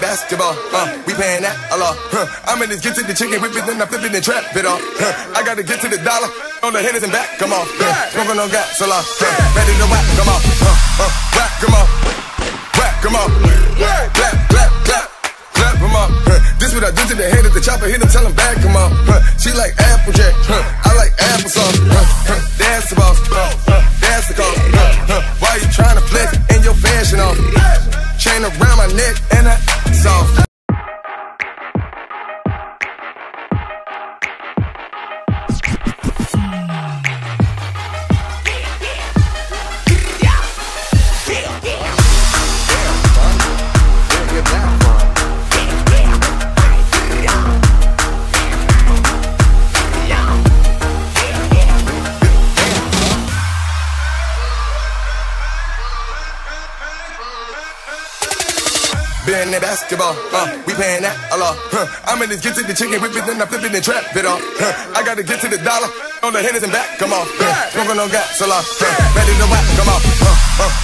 basketball, we paying that a lot. I'm in this get to the chicken, whip it, then I flip it and trap it off. I gotta get to the dollar, on the hitters and back, come on. Smoking on gas, a lot. Ready to whack, come on. Whack, come on. Whack, come on. Clap, clap, clap. Clap, come on. This what I do to the head of the chopper, hit him, tell him back, come on. She like Applejack, I like applesauce. That's the boss, that's the cost. Why you trying to flex in your fashion off? Chain around my neck and I soft. Been in basketball, we paying that a lot. I'm in this get to the chicken, whip it, then I flip it and trap it off. I gotta get to the dollar, on the hitters and back, come on. Smoking on gas, a lot. Ready to whack, come on.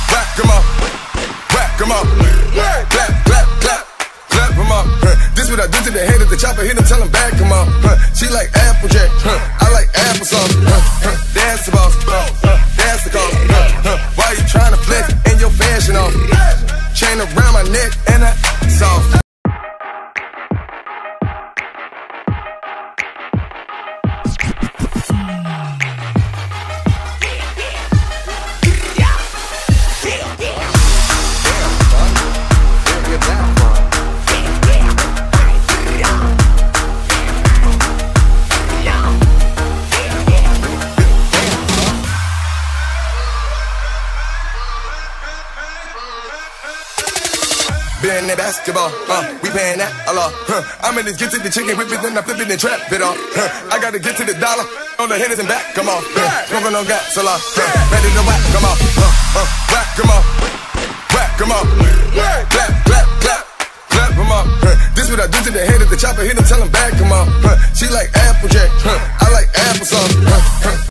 Whack, come on. Whack, come on. Clap, clap, clap. Clap, come on. This what I do to the head of the chopper, hit him, tell him back, come on. She like Applejack, I like applesauce. That's the boss, that's the cost. Why you trying to flex in your fashion off? Chain around my neck and I soft. Been in basketball, we paying that a lot. I'm in this get to the chicken, whip it, then I flip it and trap it off. I gotta get to the dollar, on the hitters and back, come on. Smoking on gas, a lot. Ready to whack, come on. Whack, come on. Whack, come on. Clap, clap, clap. Clap, come on. This what I do to the head of the chopper, hit him, tell him back, come on. She like Applejack, I like applesauce.